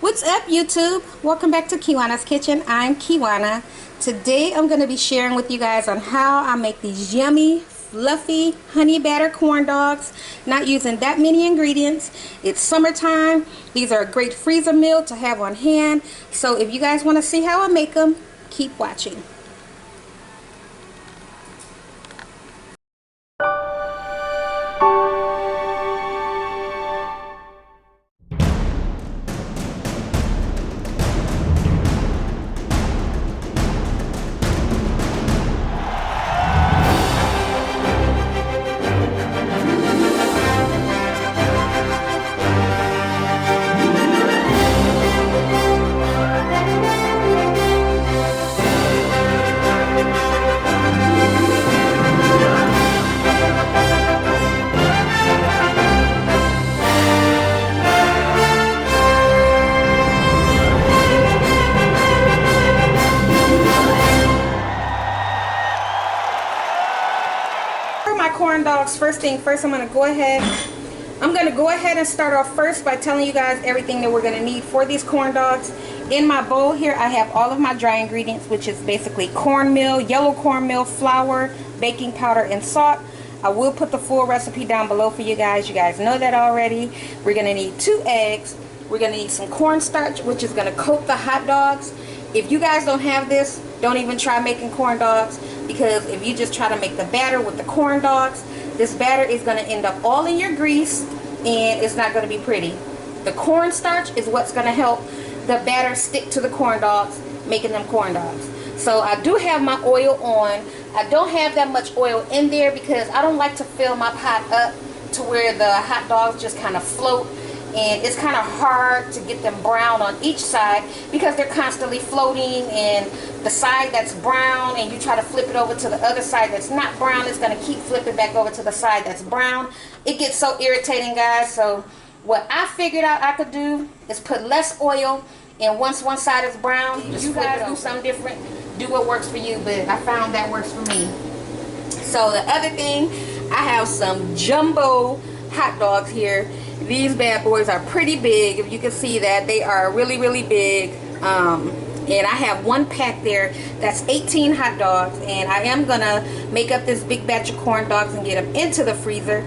What's up, YouTube? Welcome back to Kiwanna's Kitchen. I'm Kiwanna. Today I'm going to be sharing with you guys on how I make these yummy, fluffy, honey batter corn dogs, not using that many ingredients. It's summertime. These are a great freezer meal to have on hand. So if you guys want to see how I make them, keep watching. Corn dogs, first thing first, I'm going to go ahead and start off first by telling you guys everything that we're going to need for these corn dogs. In my bowl here I have all of my dry ingredients, which is basically cornmeal, yellow cornmeal, flour, baking powder, and salt. I will put the full recipe down below for you guys. You guys know that already. We're going to need 2 eggs. We're going to need some cornstarch, which is going to coat the hot dogs. If you guys don't have this, don't even try making corn dogs, because if you just try to make the batter with the corn dogs, this batter is going to end up all in your grease and it's not going to be pretty. The cornstarch is what's going to help the batter stick to the corn dogs, making them corn dogs. So I do have my oil on. I don't have that much oil in there because I don't like to fill my pot up to where the hot dogs just kind of float. And it's kind of hard to get them brown on each side because they're constantly floating, and the side that's brown and you try to flip it over to the other side that's not brown, it's going to keep flipping back over to the side that's brown. It gets so irritating, guys. So what I figured out I could do is put less oil, and once one side is brown, just you guys do something different, do what works for you, but I found that works for me. So the other thing, I have some jumbo hot dogs here. These bad boys are pretty big. If you can see that, they are really, really big. And I have 1 pack there that's 18 hot dogs, and I am gonna make up this big batch of corn dogs and get them into the freezer.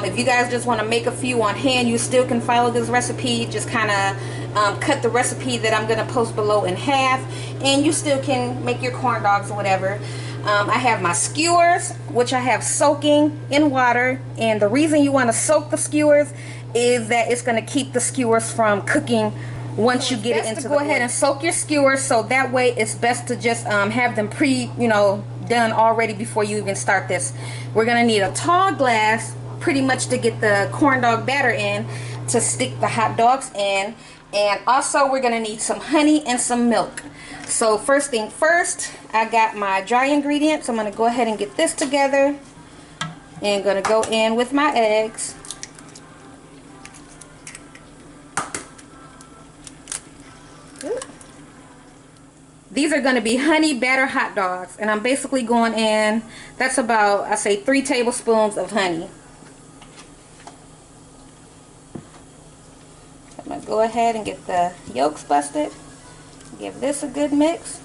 If you guys just want to make a few on hand, you still can follow this recipe. Just kind of cut the recipe that I'm gonna post below in half, and you still can make your corn dogs or whatever. I have my skewers, which I have soaking in water, and the reason you want to soak the skewers is that it's going to keep the skewers from cooking once you get it into the oil. Go ahead and soak your skewers, so that way it's best to just have them done already before you even start this. We're going to need a tall glass pretty much to get the corn dog batter in, to stick the hot dogs in, and also we're going to need some honey and some milk. So first thing first, I got my dry ingredients. I'm going to go ahead and get this together and going to go in with my eggs. These are going to be honey batter hot dogs, and I'm basically going in, that's about, I say, 3 tablespoons of honey. I'm going to go ahead and get the yolks busted. Give this a good mix.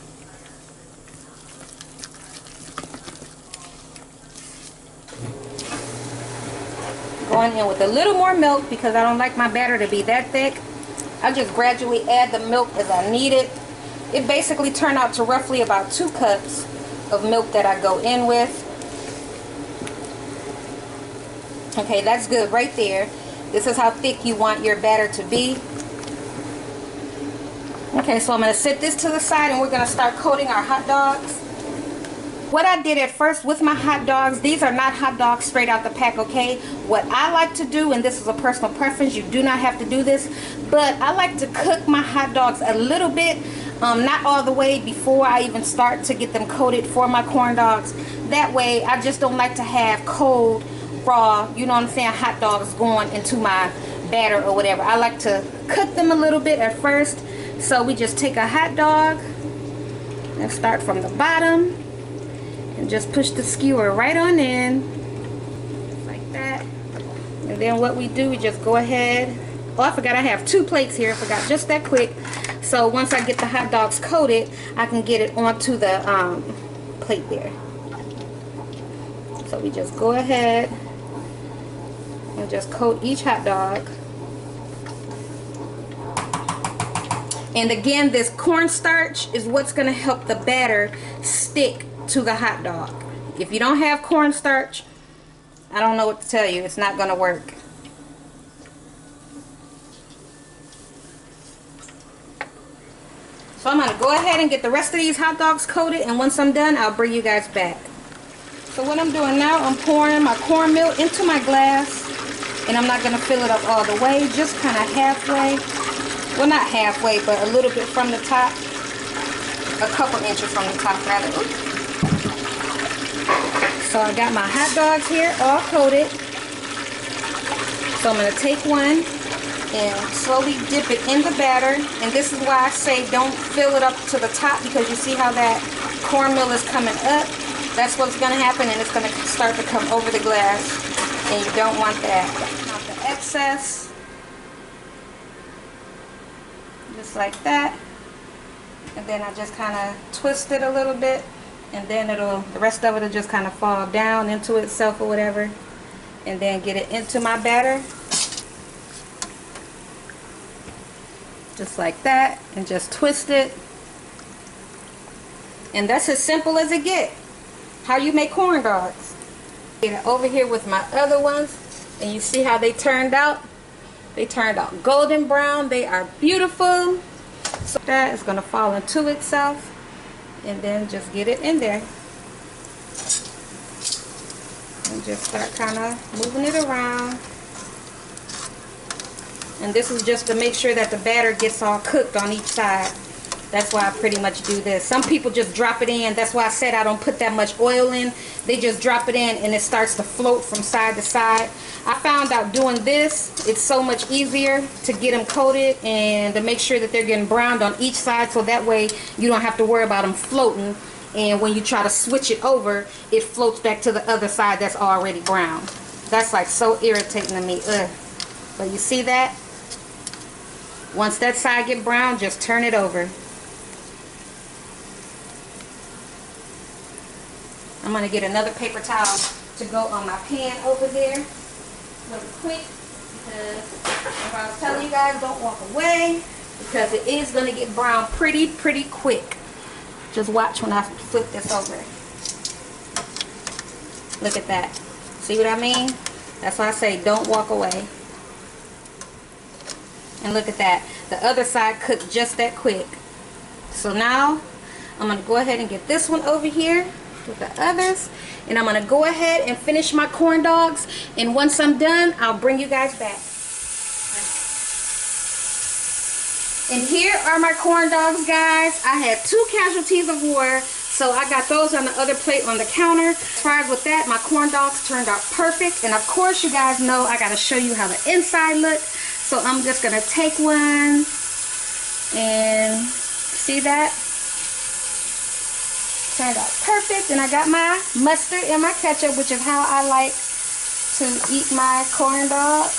Going in with a little more milk because I don't like my batter to be that thick. I just gradually add the milk as I need it. It basically turned out to roughly about 2 cups of milk that I go in with. Okay, that's good right there. This is how thick you want your batter to be. Okay, so I'm going to set this to the side and we're going to start coating our hot dogs. What I did at first with my hot dogs, these are not hot dogs straight out the pack, okay? What I like to do, and this is a personal preference, you do not have to do this, but I like to cook my hot dogs a little bit, not all the way, before I even start to get them coated for my corn dogs. That way, I just don't like to have cold, raw, you know what I'm saying, hot dogs going into my batter or whatever. I like to cook them a little bit at first. So we just take a hot dog and start from the bottom and just push the skewer right on in like that. And then what we do, we just go ahead Oh, I forgot I have 2 plates here. I forgot just that quick. So once I get the hot dogs coated, I can get it onto the plate there. So we just go ahead and just coat each hot dog. And again, this cornstarch is what's going to help the batter stick to the hot dog. If you don't have cornstarch, I don't know what to tell you. It's not going to work. So I'm going to go ahead and get the rest of these hot dogs coated, and once I'm done, I'll bring you guys back. So what I'm doing now, I'm pouring my cornmeal into my glass, and I'm not going to fill it up all the way, just kind of halfway. Well, not halfway, but a little bit from the top. A couple inches from the top, rather. Oops. So I got my hot dogs here all coated. So I'm going to take one and slowly dip it in the batter. And this is why I say don't fill it up to the top, because you see how that cornmeal is coming up. That's what's going to happen, and it's going to start to come over the glass. And you don't want that. Out the excess. Just like that. And then I just kind of twist it a little bit, and then the rest of it will just kind of fall down into itself or whatever, and then get it into my batter just like that, and just twist it. And that's as simple as it gets. How you make corn dogs. Get it over here with my other ones, and you see how they turned out. They turned out golden brown. They are beautiful. So that is going to fall into itself, and then just get it in there and just start kind of moving it around. And this is just to make sure that the batter gets all cooked on each side. That's why I pretty much do this. Some people just drop it in. That's why I said I don't put that much oil in. They just drop it in and it starts to float from side to side. I found out doing this, it's so much easier to get them coated and to make sure that they're getting browned on each side, so that way you don't have to worry about them floating, and when you try to switch it over, it floats back to the other side that's already browned. That's like so irritating to me. Ugh. But you see that? Once that side get brown, just turn it over. I'm going to get another paper towel to go on my pan over there really quick, because if I was telling you guys, don't walk away, because it is going to get brown pretty quick. Just watch when I flip this over. Look at that. See what I mean? That's why I say don't walk away. And look at that. The other side cooked just that quick. So now I'm going to go ahead and get this one over here with the others, and I'm going to go ahead and finish my corn dogs, and once I'm done, I'll bring you guys back. And here are my corn dogs, guys. I had 2 casualties of war, so I got those on the other plate on the counter. As far as with that, my corn dogs turned out perfect, and of course you guys know I got to show you how the inside looks. So I'm just going to take one, and see that? Turned out perfect. And I got my mustard and my ketchup, which is how I like to eat my corn dogs.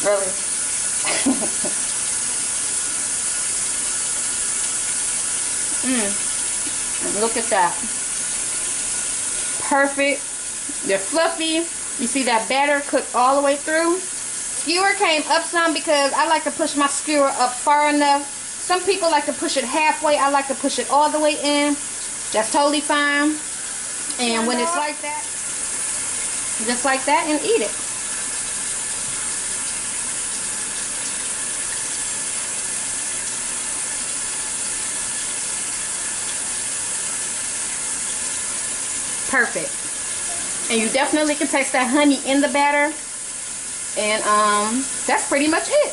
Really. Look at that. Perfect. They're fluffy. You see that batter cooked all the way through. Skewer came up some because I like to push my skewer up far enough. Some people like to push it halfway. I like to push it all the way in. That's totally fine. And when it's like that, just like that, and eat it. Perfect. And you definitely can taste that honey in the batter. And that's pretty much it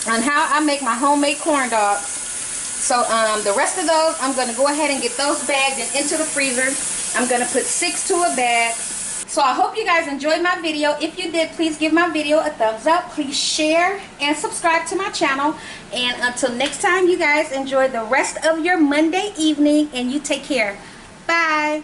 on how I make my homemade corn dogs. So the rest of those, I'm going to go ahead and get those bagged and into the freezer. I'm going to put 6 to a bag. So I hope you guys enjoyed my video. If you did, please give my video a thumbs up. Please share and subscribe to my channel. And until next time, you guys enjoy the rest of your Monday evening, and you take care. Bye.